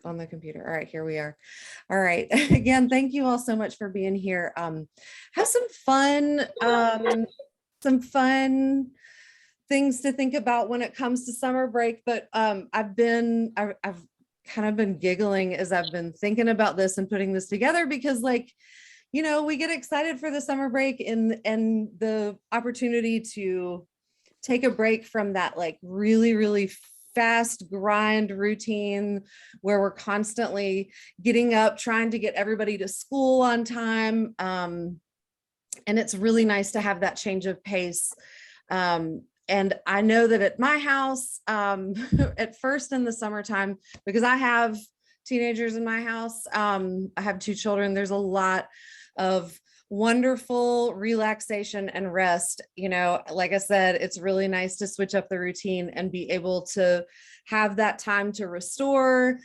on the computer. All right, here we are. All right. Again, thank you all so much for being here. Have some fun things to think about when it comes to summer break. But I've kind of been giggling as I've been thinking about this and putting this together, because like, you know, we get excited for the summer break and the opportunity to take a break from that like really, really fast grind routine where we're constantly getting up, trying to get everybody to school on time. And it's really nice to have that change of pace. And I know that at my house, at first in the summertime, because I have teenagers in my house, I have 2 children, there's a lot of wonderful relaxation and rest. You know, like I said, it's really nice to switch up the routine and be able to have that time to restore.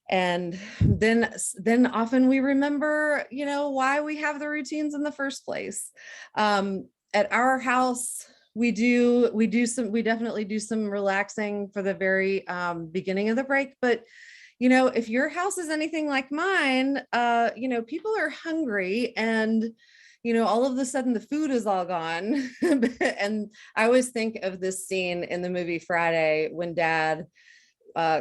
And then often we remember, you know, why we have the routines in the first place. At our house, we definitely do some relaxing for the very beginning of the break. But you know, if your house is anything like mine, you know, people are hungry and, you know, all of a sudden the food is all gone. And I always think of this scene in the movie Friday when Dad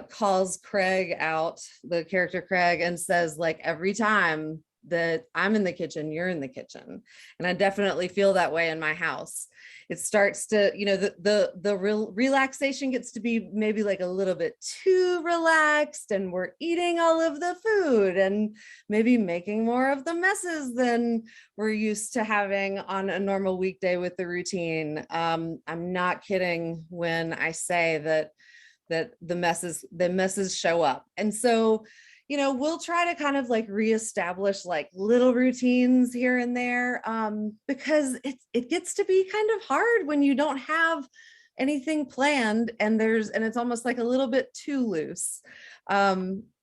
calls Craig out, the character Craig, and says like, every time that I'm in the kitchen, you're in the kitchen. And I definitely feel that way in my house. It starts to, you know, the real relaxation gets to be maybe like a little bit too relaxed, and we're eating all of the food and maybe making more of the messes than we're used to having on a normal weekday with the routine. I'm not kidding when I say that the messes show up. And so, you know, we'll try to kind of like reestablish like little routines here and there, because it gets to be kind of hard when you don't have anything planned and it's almost like a little bit too loose.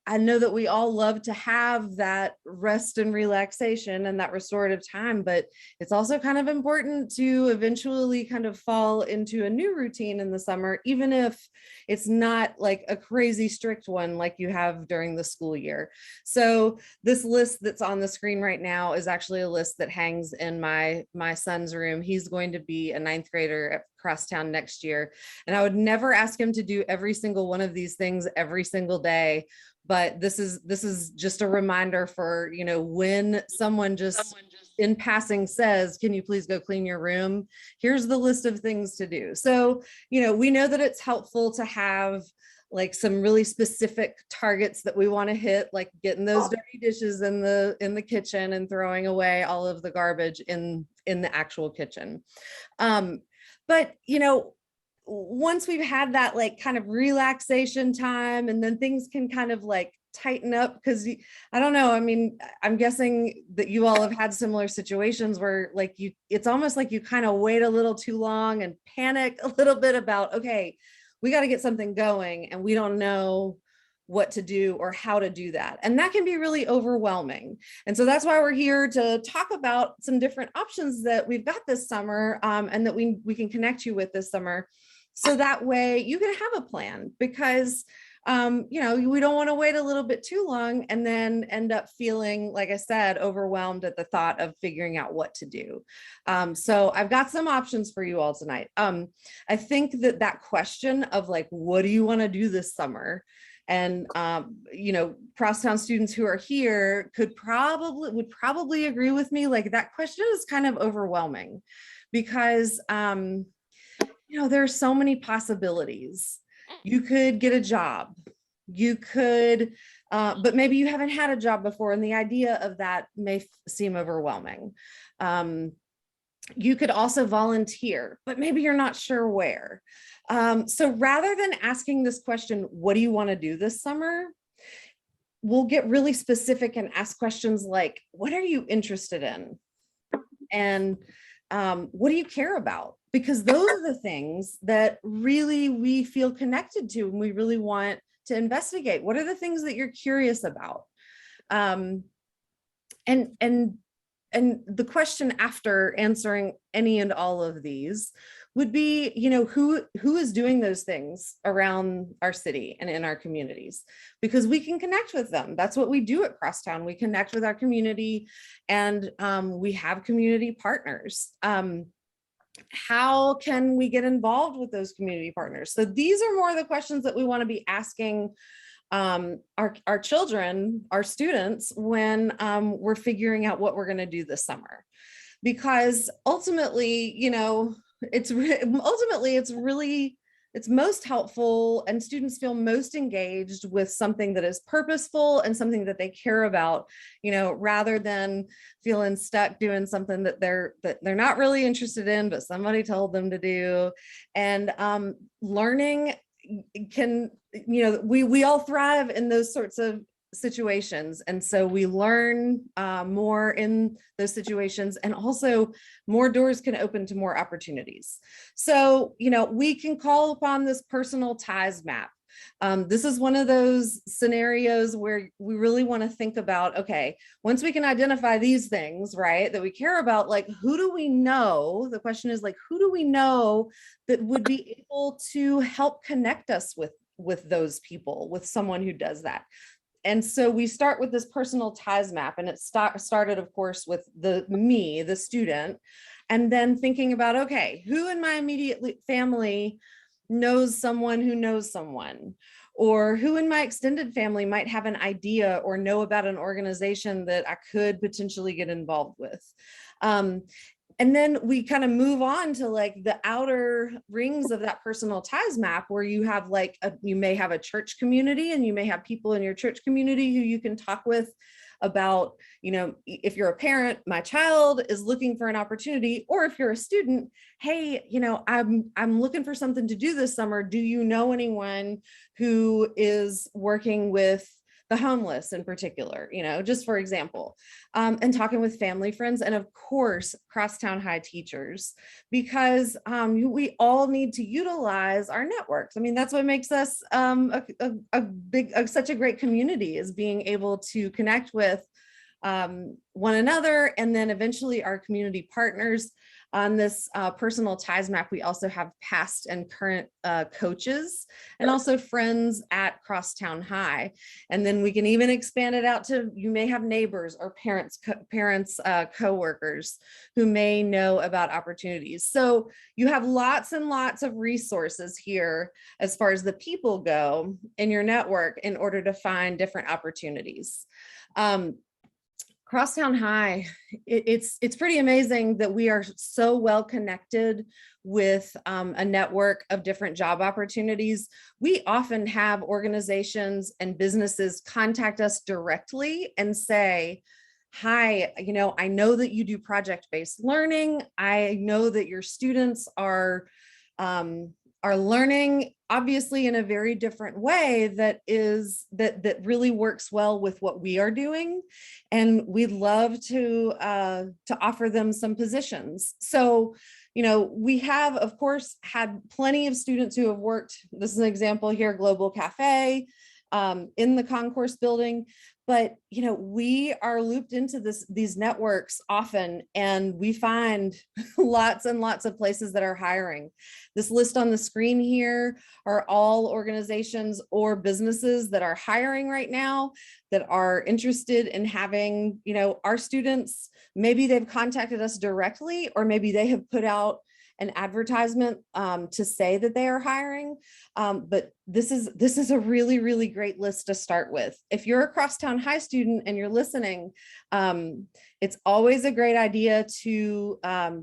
I know that we all love to have that rest and relaxation and that restorative time, but it's also kind of important to eventually kind of fall into a new routine in the summer, even if it's not like a crazy strict one like you have during the school year. So this list that's on the screen right now is actually a list that hangs in my son's room. He's going to be a 9th grader at Crosstown next year. And I would never ask him to do every single one of these things every single day. But this is just a reminder for, you know, when someone just in passing says, can you please go clean your room? Here's the list of things to do. So, you know, we know that it's helpful to have like some really specific targets that we want to hit, like getting those dirty dishes in the kitchen and throwing away all of the garbage in the actual kitchen. But, you know, once we've had that like kind of relaxation time, and then things can kind of like tighten up, because I don't know, I mean, I'm guessing that you all have had similar situations where like it's almost like you kind of wait a little too long and panic a little bit about, okay, we got to get something going and we don't know what to do or how to do that. And that can be really overwhelming. And so that's why we're here to talk about some different options that we've got this summer, and that we can connect you with this summer. So that way you can have a plan, because you know, we don't want to wait a little bit too long and then end up feeling, like I said, overwhelmed at the thought of figuring out what to do. So I've got some options for you all tonight. I think that question of like, what do you want to do this summer? And, you know, Crosstown students who are here would probably agree with me. Like that question is kind of overwhelming because, you know, there's so many possibilities. You could get a job, you could, but maybe you haven't had a job before, and the idea of that may seem overwhelming. You could also volunteer, but maybe you're not sure where. So rather than asking this question, what do you want to do this summer? We'll get really specific and ask questions like, what are you interested in? And what do you care about? Because those are the things that really we feel connected to and we really want to investigate. What are the things that you're curious about? And the question after answering any and all of these would be, you know, who is doing those things around our city and in our communities, because we can connect with them. That's what we do at Crosstown. We connect with our community, and we have community partners. How can we get involved with those community partners? So these are more the questions that we want to be asking our children, our students, when we're figuring out what we're going to do this summer. Because ultimately, you know, it's most helpful, and students feel most engaged with something that is purposeful and something that they care about, you know, rather than feeling stuck doing something that they're not really interested in, but somebody told them to do. And learning can, you know, we all thrive in those sorts of situations, and so we learn more in those situations, and also more doors can open to more opportunities. So, you know, we can call upon this personal ties map. This is one of those scenarios where we really want to think about, okay, once we can identify these things, right, that we care about, like, who do we know? The question is, like, who do we know that would be able to help connect us with those people, with someone who does that? And so we start with this personal ties map, and it started, of course, with the student, and then thinking about, okay, who in my immediate family knows someone who knows someone, or who in my extended family might have an idea or know about an organization that I could potentially get involved with. And then we kind of move on to like the outer rings of that personal ties map, where you have like, you may have a church community, and you may have people in your church community who you can talk with about, you know, if you're a parent, my child is looking for an opportunity, or if you're a student, hey, you know, I'm looking for something to do this summer. Do you know anyone who is working with the homeless in particular, you know, just for example, and talking with family, friends, and of course, Crosstown High teachers, because we all need to utilize our networks. I mean, that's what makes us such a great community, is being able to connect with one another, and then eventually our community partners. On this personal ties map, we also have past and current coaches, and also friends at Crosstown High. And then we can even expand it out to, you may have neighbors or parents, co-workers who may know about opportunities. So you have lots and lots of resources here as far as the people go in your network in order to find different opportunities. Crosstown High, it's pretty amazing that we are so well connected with a network of different job opportunities. We often have organizations and businesses contact us directly and say, hi, you know, I know that you do project-based learning. I know that your students are learning obviously in a very different way that really works well with what we are doing, and we'd love to offer them some positions. So, you know, we have, of course, had plenty of students who have worked. This is an example here, Global Cafe, in the concourse building. But, you know, we are looped into these networks often, and we find lots and lots of places that are hiring. This list on the screen here are all organizations or businesses that are hiring right now, that are interested in having, you know, our students. Maybe they've contacted us directly, or maybe they have put out an advertisement to say that they are hiring. But this is a really, really great list to start with. If you're a Crosstown High student and you're listening, it's always a great idea to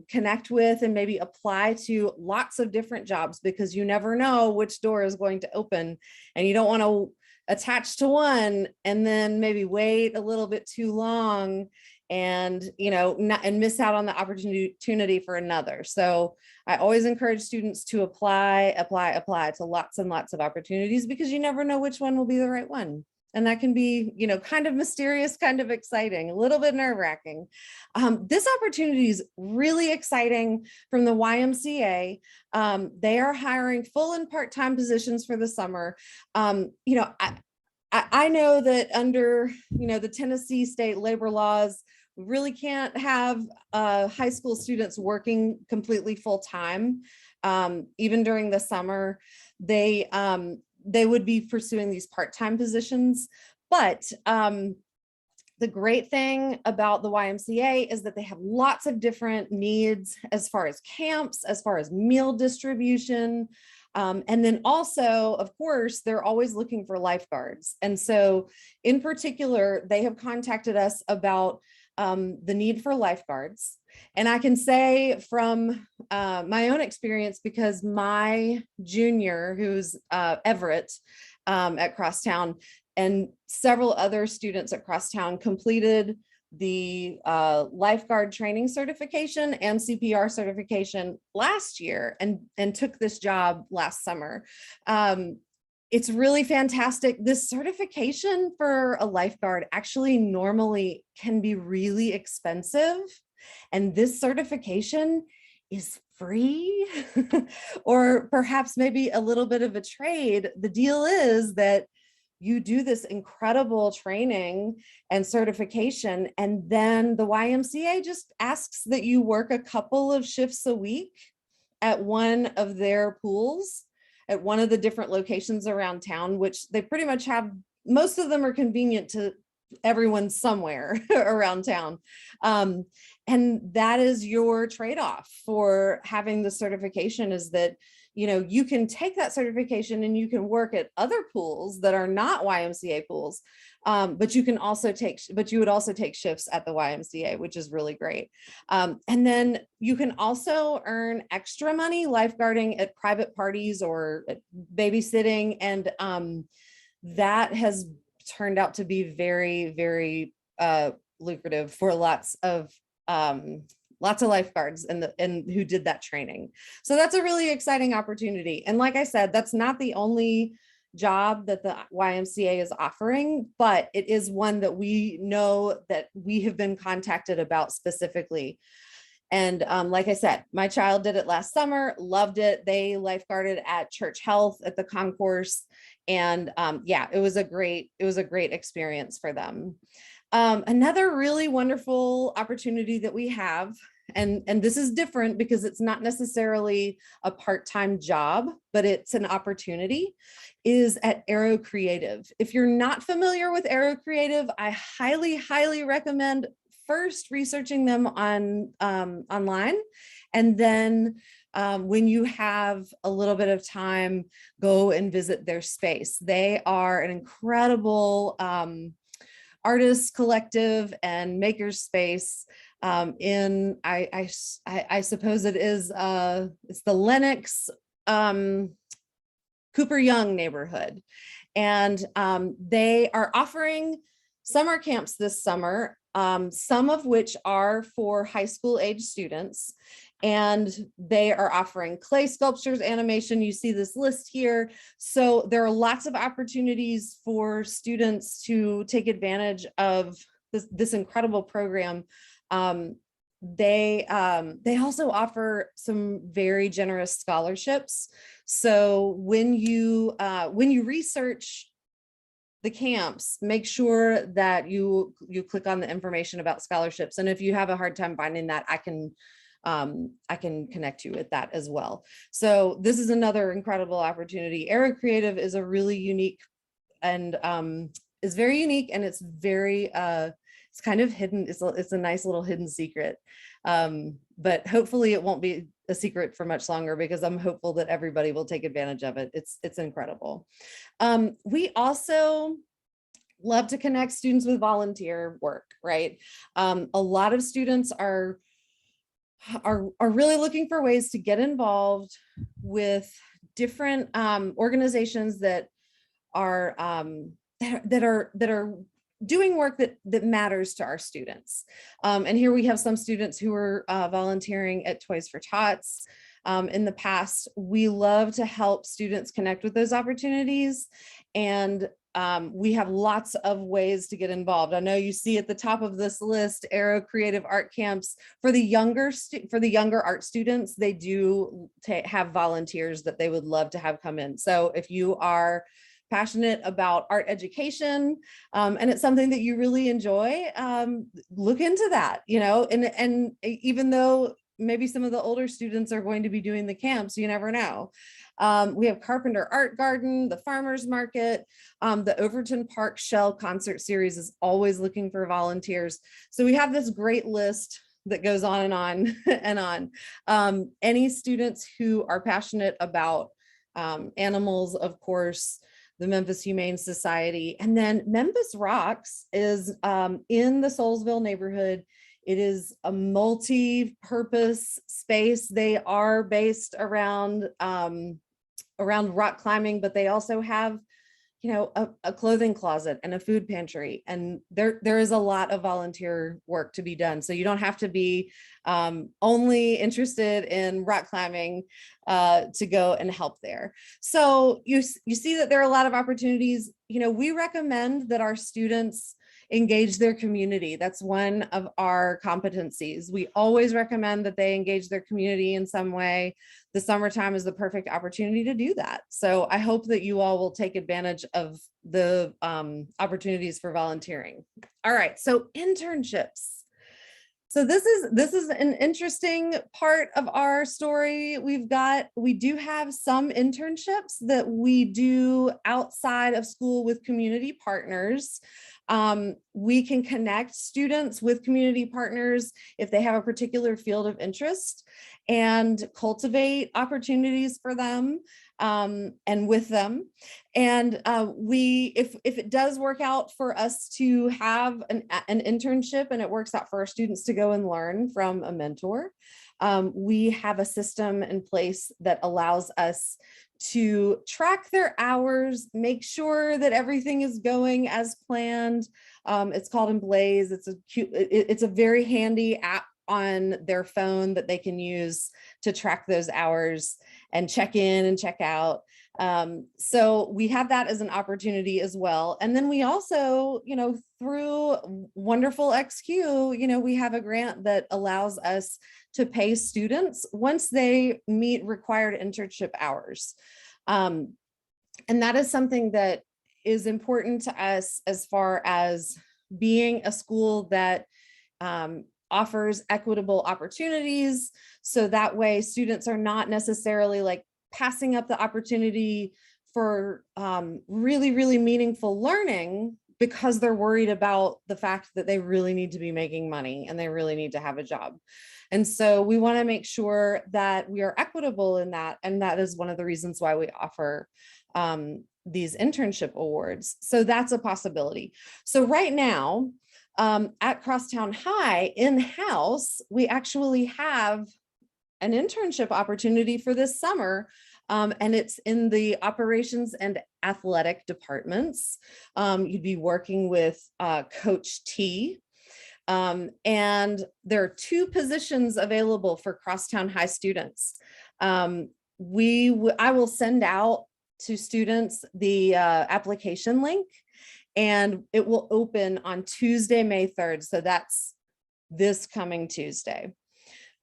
connect with and maybe apply to lots of different jobs, because you never know which door is going to open, and you don't want to attach to one and then maybe wait a little bit too long and, you know, and miss out on the opportunity for another. So I always encourage students to apply to lots and lots of opportunities, because you never know which one will be the right one. And that can be, you know, kind of mysterious, kind of exciting, a little bit nerve-wracking. This opportunity is really exciting from the YMCA. They are hiring full and part-time positions for the summer. You know, I know that under, you know, the Tennessee state labor laws, we really can't have high school students working completely full time. even during the summer, they would be pursuing these part-time positions. But the great thing about the YMCA is that they have lots of different needs as far as camps, as far as meal distribution. And then also, of course, they're always looking for lifeguards. And so in particular, they have contacted us about the need for lifeguards. And I can say from my own experience, because my junior, who's Everett at Crosstown, and several other students at Crosstown completed the lifeguard training certification and CPR certification last year and took this job last summer. It's really fantastic. This certification for a lifeguard actually normally can be really expensive. And this certification is free or perhaps maybe a little bit of a trade. The deal is that you do this incredible training and certification, and then the YMCA just asks that you work a couple of shifts a week at one of their pools at one of the different locations around town, which they pretty much have. Most of them are convenient to everyone somewhere around town. And that is your trade-off for having the certification, is that you can take that certification and you can work at other pools that are not YMCA pools, but you would also take shifts at the YMCA, which is really great. And then you can also earn extra money lifeguarding at private parties or babysitting, and that has turned out to be very, very lucrative for lots of lifeguards and who did that training. So that's a really exciting opportunity. And like I said, that's not the only job that the YMCA is offering, but it is one that we know that we have been contacted about specifically. And like I said, my child did it last summer, loved it. They lifeguarded at Church Health at the concourse. And yeah, it was a great experience for them. Another really wonderful opportunity that we have, and this is different because it's not necessarily a part-time job, but it's an opportunity, is at Aero Creative. If you're not familiar with Aero Creative, I highly, highly recommend first researching them online, and then when you have a little bit of time, go and visit their space. They are an incredible artist collective and maker's space in I suppose it is it's the Lenox Cooper Young neighborhood, and they are offering summer camps this summer, some of which are for high school age students. And they are offering clay sculptures, animation. You see this list here. So there are lots of opportunities for students to take advantage of this incredible program. They also offer some very generous scholarships. So when you research the camps, make sure that you click on the information about scholarships. And if you have a hard time finding that, I can connect you with that as well. So this is another incredible opportunity. Aero Creative is a really unique and is very unique, and it's very it's kind of hidden. It's a nice little hidden secret, but hopefully it won't be a secret for much longer, because I'm hopeful that everybody will take advantage of it. It's incredible. We also love to connect students with volunteer work, right? A lot of students are really looking for ways to get involved with different organizations that are doing work that matters to our students. And here we have some students who are volunteering at Toys for Tots. In the past, we love to help students connect with those opportunities, and we have lots of ways to get involved. I know you see at the top of this list, Aero Creative Art Camps. For the younger art students, they do have volunteers that they would love to have come in. So if you are passionate about art education, and it's something that you really enjoy, look into that, and even though maybe some of the older students are going to be doing the camps. You never know. We have Carpenter Art Garden, the Farmers Market, the Overton Park Shell Concert Series is always looking for volunteers. So we have this great list that goes on and on and on. Any students who are passionate about animals, of course, the Memphis Humane Society, and then Memphis Rocks is in the Soulsville neighborhood. It is a multi-purpose space. They are based around rock climbing, but they also have, you know, a clothing closet and a food pantry, and there is a lot of volunteer work to be done. So you don't have to be only interested in rock climbing to go and help there. So you see that there are a lot of opportunities. You know, we recommend that our students engage their community. That's one of our competencies. We always recommend that they engage their community in some way. The summertime is the perfect opportunity to do that. So I hope that you all will take advantage of the opportunities for volunteering. All right, so internships. So this is an interesting part of our story. We do have some internships that we do outside of school with community partners. We can connect students with community partners if they have a particular field of interest and cultivate opportunities for them and with them. And if it does work out for us to have an internship and it works out for our students to go and learn from a mentor, we have a system in place that allows us to track their hours, make sure that everything is going as planned. It's called Emblaze. It's a very handy app on their phone that they can use to track those hours and check in and check out. So we have that as an opportunity as well. And then we also, you know, through Wonderful XQ, you know, we have a grant that allows us to pay students once they meet required internship hours. And that is something that is important to us as far as being a school that offers equitable opportunities. So that way students are not necessarily like passing up the opportunity for really, really meaningful learning because they're worried about the fact that they really need to be making money and they really need to have a job. And so we want to make sure that we are equitable in that. And that is one of the reasons why we offer these internship awards. So that's a possibility. So right now, at Crosstown High in-house, we actually have an internship opportunity for this summer, and it's in the operations and athletic departments. You'd be working with Coach T, and there are 2 positions available for Crosstown High students. I will send out to students the application link, and it will open on Tuesday, May 3rd. So that's this coming Tuesday.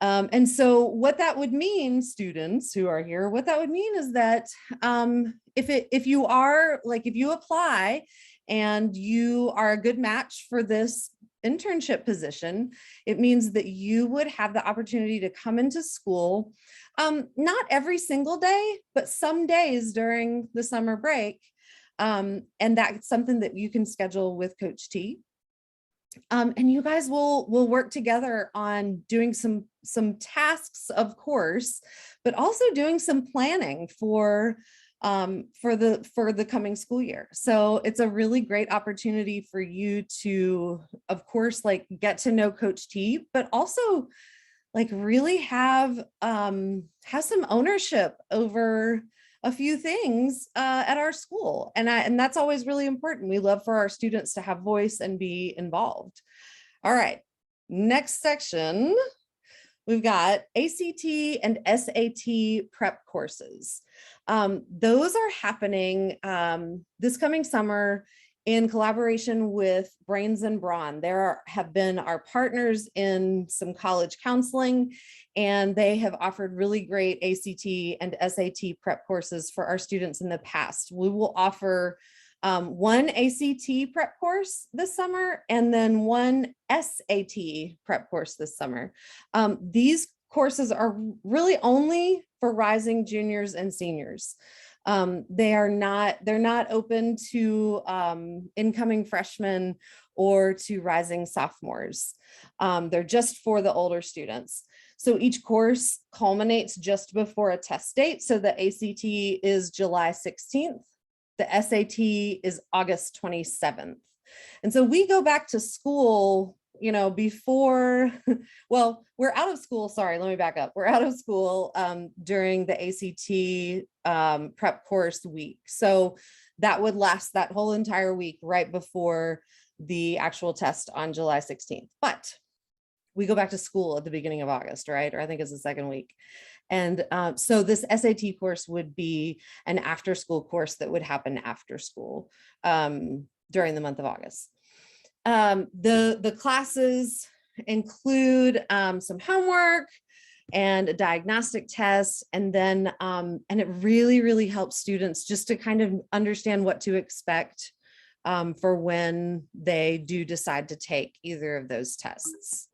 And so what that would mean, students who are here, what that would mean is that if you apply and you are a good match for this internship position, it means that you would have the opportunity to come into school, not every single day, but some days during the summer break. And that's something that you can schedule with Coach T. And you guys will work together on doing some tasks, of course, but also doing some planning for the coming school year. So it's a really great opportunity for you to, of course, like get to know Coach T, but also like really have some ownership over a few things at our school. And that's always really important. We love for our students to have voice and be involved. All right, next section, we've got ACT and SAT prep courses. Those are happening this coming summer in collaboration with Brains and Brawn. Have been our partners in some college counseling, and they have offered really great ACT and SAT prep courses for our students in the past. We will offer one ACT prep course this summer and then one SAT prep course this summer. These courses are really only for rising juniors and seniors. They're not open to incoming freshmen or to rising sophomores. They're just for the older students. So each course culminates just before a test date. So the ACT is July 16th. The SAT is August 27th. And so we go back to school, you know, before, well, we're out of school. Sorry, let me back up. We're out of school during the ACT prep course week. So that would last that whole entire week right before the actual test on July 16th. But we go back to school at the beginning of August, right? Or I think it's the second week. And so this SAT course would be an after school course that would happen after school during the month of August. The classes include some homework and a diagnostic test, and then and it really helps students just to kind of understand what to expect for when they do decide to take either of those tests.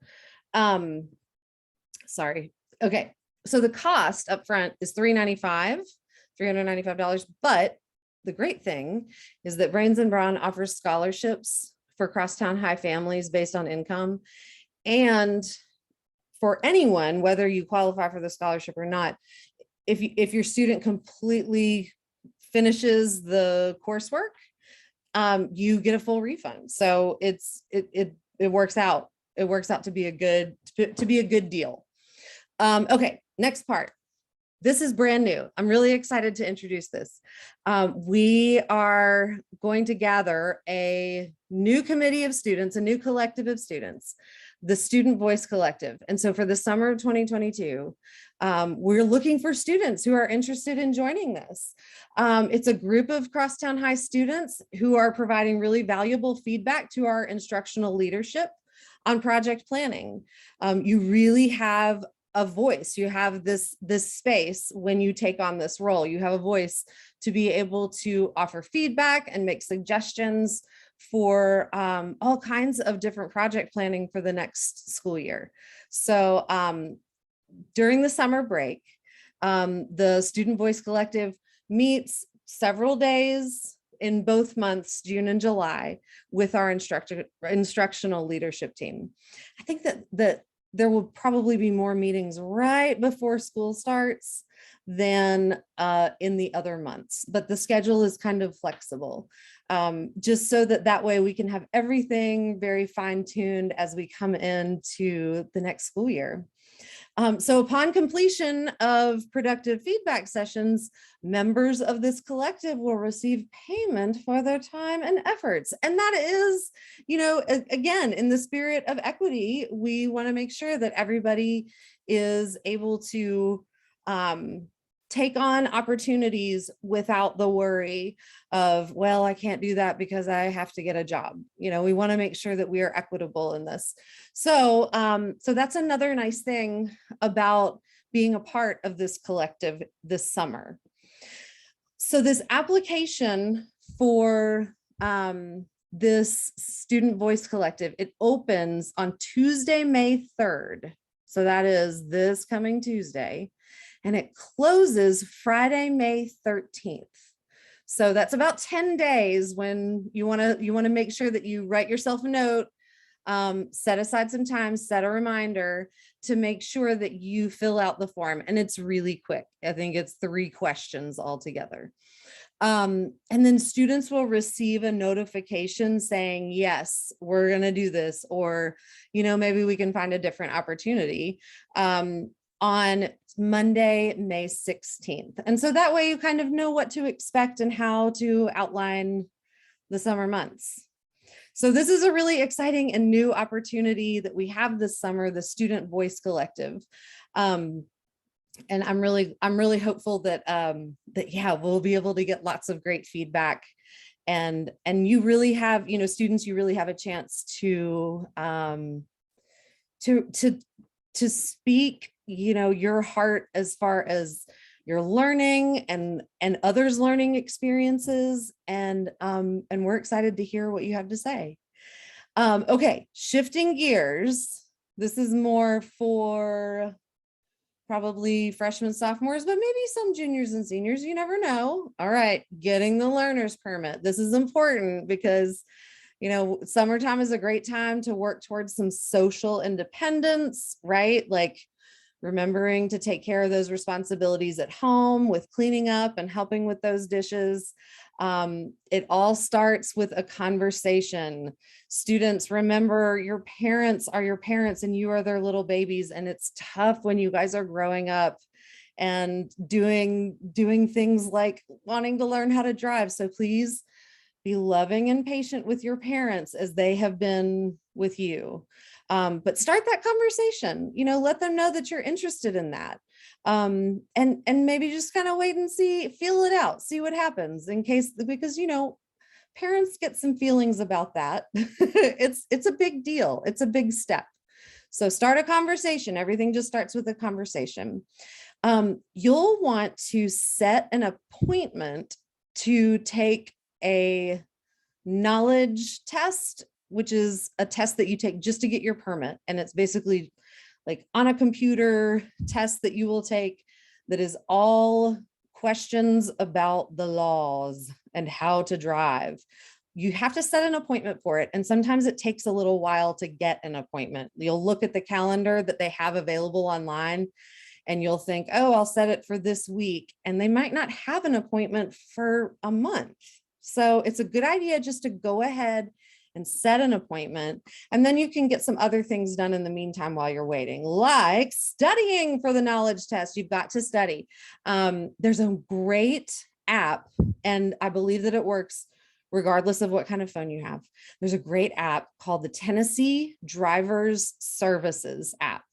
Sorry. Okay. So the cost up front is $395, but the great thing is that Brains and Brawn offers scholarships for Crosstown High families based on income. And for anyone, whether you qualify for the scholarship or not, if your student completely finishes the coursework, you get a full refund. So it works out. It works out to be a good deal. Okay, next part. This is brand new. I'm really excited to introduce this. We are going to gather a new committee of students, a new collective of students, the Student Voice Collective. And so for the summer of 2022, we're looking for students who are interested in joining this. It's a group of Crosstown High students who are providing really valuable feedback to our instructional leadership on project planning. You really have a voice. You have this space when you take on this role. You have a voice to be able to offer feedback and make suggestions for all kinds of different project planning for the next school year. So during the summer break, the Student Voice Collective meets several days in both months, June and July, with our instructional leadership team. I think that there will probably be more meetings right before school starts than in the other months, but the schedule is kind of flexible, just so that way we can have everything very fine-tuned as we come into the next school year. So upon completion of productive feedback sessions, members of this collective will receive payment for their time and efforts. And that is, you know, again, in the spirit of equity, we want to make sure that everybody is able to take on opportunities without the worry of, well, I can't do that because I have to get a job. You know, we want to make sure that we are equitable in this. So, so that's another nice thing about being a part of this collective this summer. So this application for this Student Voice Collective, it opens on Tuesday, May 3rd. So that is this coming Tuesday. And it closes Friday, May 13th. So that's about 10 days when you want to make sure that you write yourself a note, set aside some time, set a reminder to make sure that you fill out the form. And it's really quick. I think it's 3 questions altogether. And then students will receive a notification saying, yes, we're going to do this, or, you know, maybe we can find a different opportunity on Monday, May 16th. And so that way you kind of know what to expect and how to outline the summer months. So this is a really exciting and new opportunity that we have this summer, the Student Voice Collective. And I'm really hopeful that yeah, we'll be able to get lots of great feedback, and you really have, you know, students, you really have a chance to speak, you know, your heart as far as your learning and others' learning experiences, and we're excited to hear what you have to say. Okay, shifting gears. This is more for probably freshmen, sophomores, but maybe some juniors and seniors, you never know. All right, getting the learner's permit. This is important because, summertime is a great time to work towards some social independence, right? Like remembering to take care of those responsibilities at home with cleaning up and helping with those dishes. It all starts with a conversation. Students, remember your parents are your parents and you are their little babies. And it's tough when you guys are growing up and doing things like wanting to learn how to drive. So please be loving and patient with your parents as they have been with you. But start that conversation, let them know that you're interested in that. And maybe just kind of wait and see, feel it out, see what happens because, parents get some feelings about that. It's a big deal. It's a big step. So start a conversation. Everything just starts with a conversation. You'll want to set an appointment to take a knowledge test, which is a test that you take just to get your permit. And it's basically like on a computer test that you will take that is all questions about the laws and how to drive. You have to set an appointment for it. And sometimes it takes a little while to get an appointment. You'll look at the calendar that they have available online and you'll think, oh, I'll set it for this week. And they might not have an appointment for a month. So it's a good idea just to go ahead and set an appointment. And then you can get some other things done in the meantime while you're waiting, like studying for the knowledge test. You've got to study. There's a great app, and I believe that it works regardless of what kind of phone you have. There's a great app called the Tennessee Drivers Services app.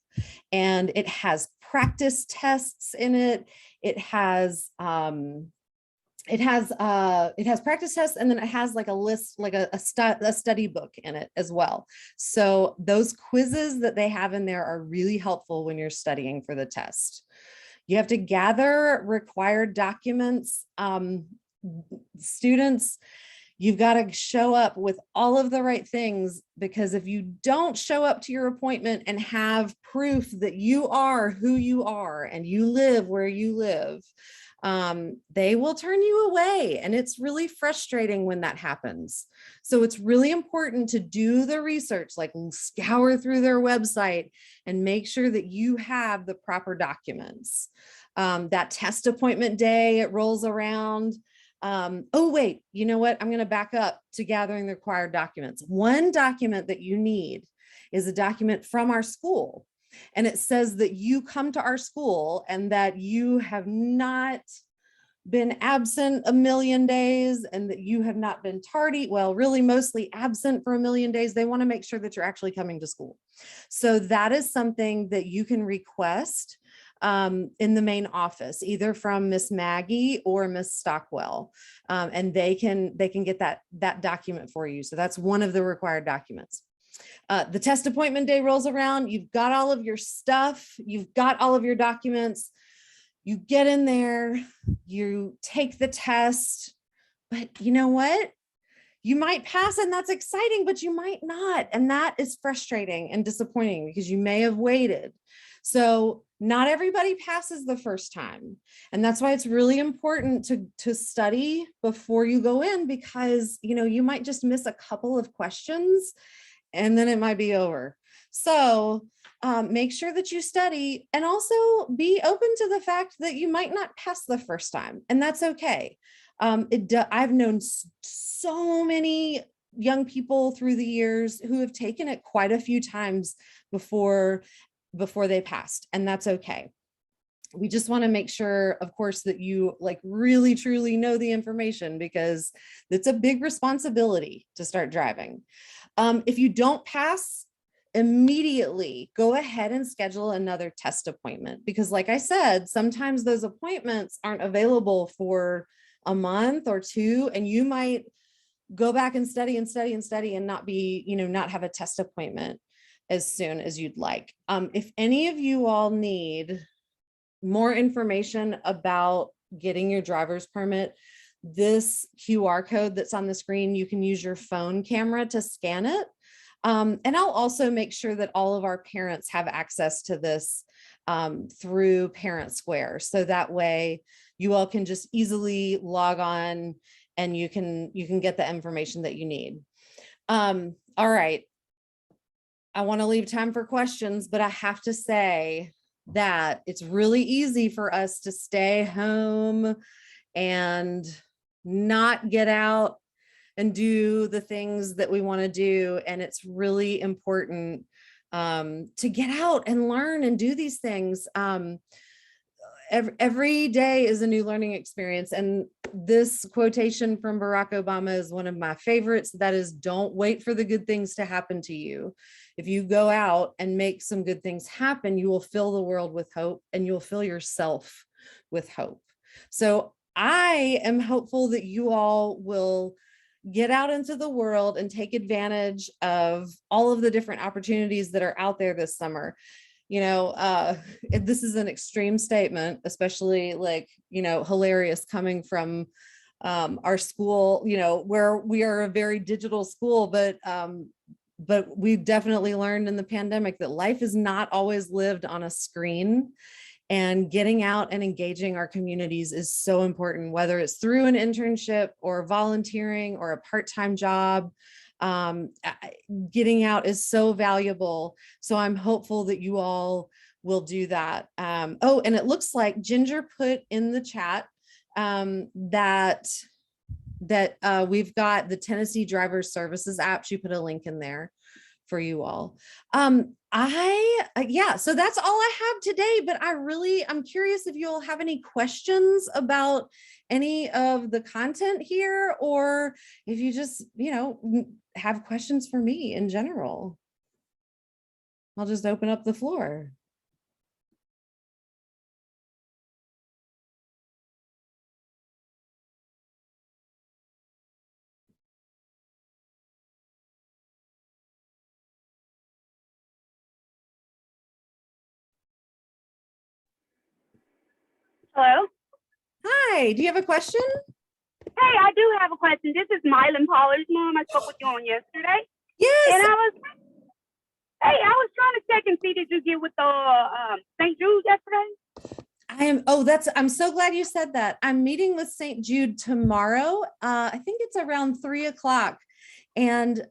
And it has practice tests in it. It has practice tests, and then it has like a list, like a study book in it as well. So those quizzes that they have in there are really helpful when you're studying for the test. You have to gather required documents. Students, you've got to show up with all of the right things, because if you don't show up to your appointment and have proof that you are who you are and you live where you live, they will turn you away. And it's really frustrating when that happens. So it's really important to do the research, like scour through their website and make sure that you have the proper documents. That test appointment day, it rolls around. Oh, wait, you know what? I'm going to back up to gathering the required documents. One document that you need is a document from our school. And it says that you come to our school and that you have not been absent a million days and that you have not been tardy. Well, really mostly absent for a million days. They want to make sure that you're actually coming to school. So that is something that you can request in the main office, either from Miss Maggie or Miss Stockwell. And they can get that document for you. So that's one of the required documents. The test appointment day rolls around. You've got all of your stuff. You've got all of your documents. You get in there, you take the test, but you know what? You might pass and that's exciting, but you might not. And that is frustrating and disappointing because you may have waited. So not everybody passes the first time. And that's why it's really important to study before you go in, because, you might just miss a couple of questions and then it might be over. So make sure that you study, and also be open to the fact that you might not pass the first time, and that's okay. I've known so many young people through the years who have taken it quite a few times before they passed, and that's okay. We just want to make sure, of course, that you really truly know the information, because it's a big responsibility to start driving. If you don't pass, immediately go ahead and schedule another test appointment, because like I said, sometimes those appointments aren't available for a month or two, and you might go back and study and not have a test appointment as soon as you'd like. If any of you all need more information about getting your driver's permit, this QR code that's on the screen, you can use your phone camera to scan it. And I'll also make sure that all of our parents have access to this through Parent Square. So that way you all can just easily log on and you can get the information that you need. All right. I want to leave time for questions, but I have to say that it's really easy for us to stay home and not get out and do the things that we want to do. And it's really important to get out and learn and do these things. Every day is a new learning experience. And this quotation from Barack Obama is one of my favorites. That is, don't wait for the good things to happen to you. If you go out and make some good things happen, you will fill the world with hope and you'll fill yourself with hope. So I am hopeful that you all will get out into the world and take advantage of all of the different opportunities that are out there this summer. You know, this is an extreme statement, especially like, you know, hilarious coming from our school, you know, where we are a very digital school, but we've definitely learned in the pandemic that life is not always lived on a screen. And getting out and engaging our communities is so important, whether it's through an internship or volunteering or a part-time job. Getting out is so valuable. So I'm hopeful that you all will do that. Oh, and it looks like Ginger put in the chat that we've got the Tennessee Driver Services app. She put a link in there for you all. Yeah, so that's all I have today, but I'm curious if you all have any questions about any of the content here, or if you just, you know, have questions for me in general. I'll just open up the floor. Hello? Hi, do you have a question? Hey, I do have a question. This is Mylan Pollard's mom. I spoke with you on yesterday. Yes. And I was trying to check and see, did you get with the St. Jude yesterday? I'm so glad you said that. I'm meeting with St. Jude tomorrow. I think it's around 3:00. And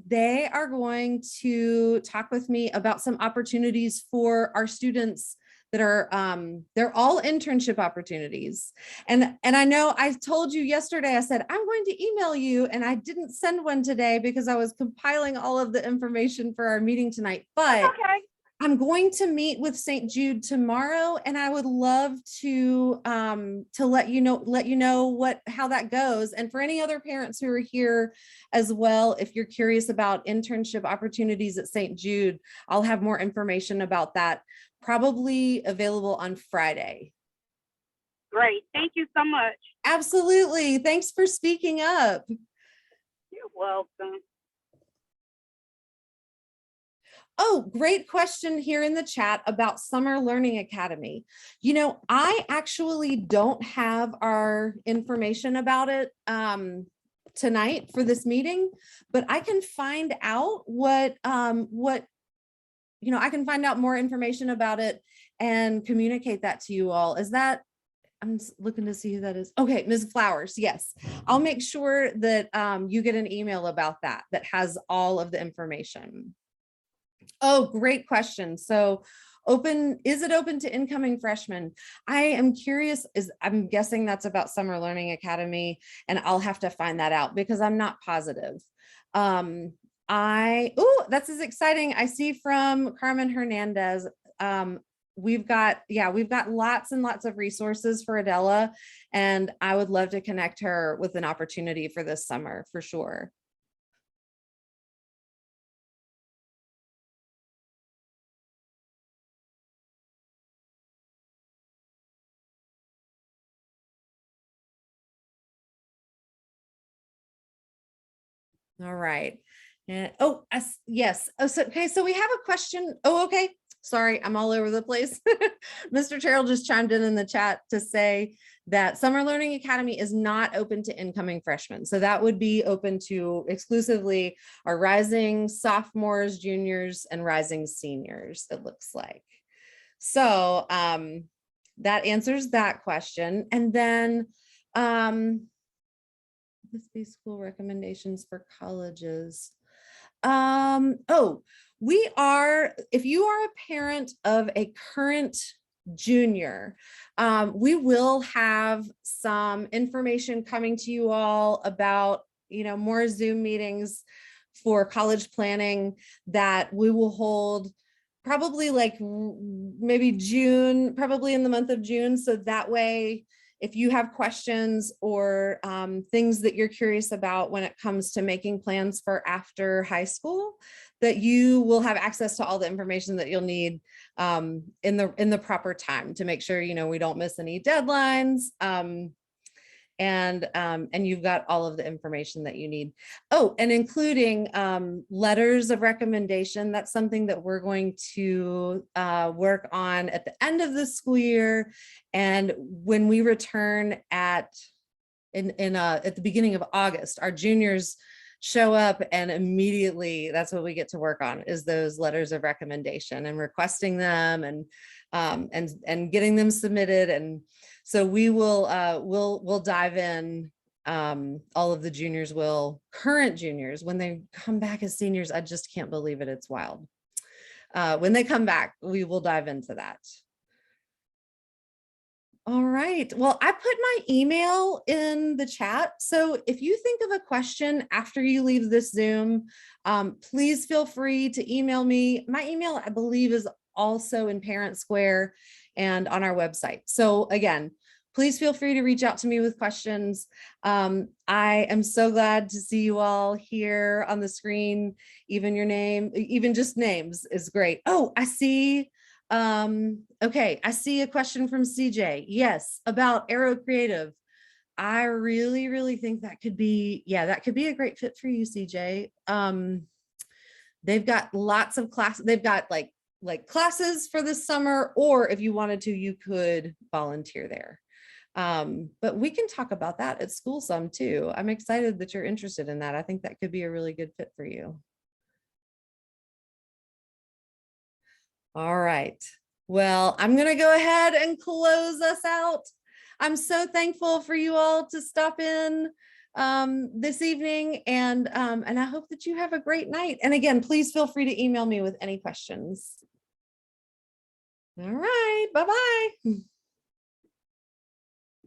they are going to talk with me about some opportunities for our students that are, they're all internship opportunities. And I know I told you yesterday, I said, I'm going to email you, and I didn't send one today because I was compiling all of the information for our meeting tonight, but Okay. I'm going to meet with St. Jude tomorrow, and I would love to let you know how that goes. And for any other parents who are here as well, if you're curious about internship opportunities at St. Jude, I'll have more information about that, probably available on Friday. Great. Thank you so much. Absolutely. Thanks for speaking up. You're welcome. Oh, great question here in the chat about Summer Learning Academy. You know, I actually don't have our information about it tonight for this meeting, but I can find out I can find out more information about it and communicate that to you all. Is that, I'm looking to see who that is. Okay, Ms. Flowers, yes. I'll make sure that you get an email about that has all of the information. Oh, great question. So is it open to incoming freshmen? I am curious, I'm guessing that's about Summer Learning Academy, and I'll have to find that out because I'm not positive. That's as exciting. I see from Carmen Hernandez. We've got lots and lots of resources for Adela, and I would love to connect her with an opportunity for this summer for sure. All right. And yes. Oh, so, okay. So we have a question. Oh, okay. Sorry, I'm all over the place. Mr. Terrell just chimed in the chat to say that Summer Learning Academy is not open to incoming freshmen. So that would be open to exclusively our rising sophomores, juniors, and rising seniors, it looks like. So that answers that question. And then this be school recommendations for colleges. Oh, we are, if you are a parent of a current junior, we will have some information coming to you all about, more Zoom meetings for college planning that we will hold probably like maybe June, probably in the month of June. So that way, if you have questions or things that you're curious about when it comes to making plans for after high school, that you will have access to all the information that you'll need in the proper time to make sure, we don't miss any deadlines. And you've got all of the information that you need. Oh, and including letters of recommendation. That's something that we're going to work on at the end of the school year. And when we return at the beginning of August, our juniors show up and immediately that's what we get to work on, is those letters of recommendation and requesting them and getting them submitted. And so we will we'll dive in. All of the juniors will, current juniors, when they come back as seniors, I just can't believe it. It's wild. When they come back, we will dive into that. All right. Well, I put my email in the chat. So if you think of a question after you leave this Zoom, please feel free to email me. My email, I believe, is also in Parent Square and on our website. So again, please feel free to reach out to me with questions. I am so glad to see you all here on the screen. Even your name, even just names is great. Oh, I see. Okay, I see a question from CJ. Yes, about Aero Creative. I really think that could be, that could be a great fit for you, CJ. They've got lots of classes. They've got like classes for this summer, or if you wanted to, you could volunteer there. But we can talk about that at school some too. I'm excited that you're interested in that. I think that could be a really good fit for you. All right. Well, I'm going to go ahead and close us out. I'm so thankful for you all to stop in this evening, and I hope that you have a great night. And again, please feel free to email me with any questions. All right. Bye-bye.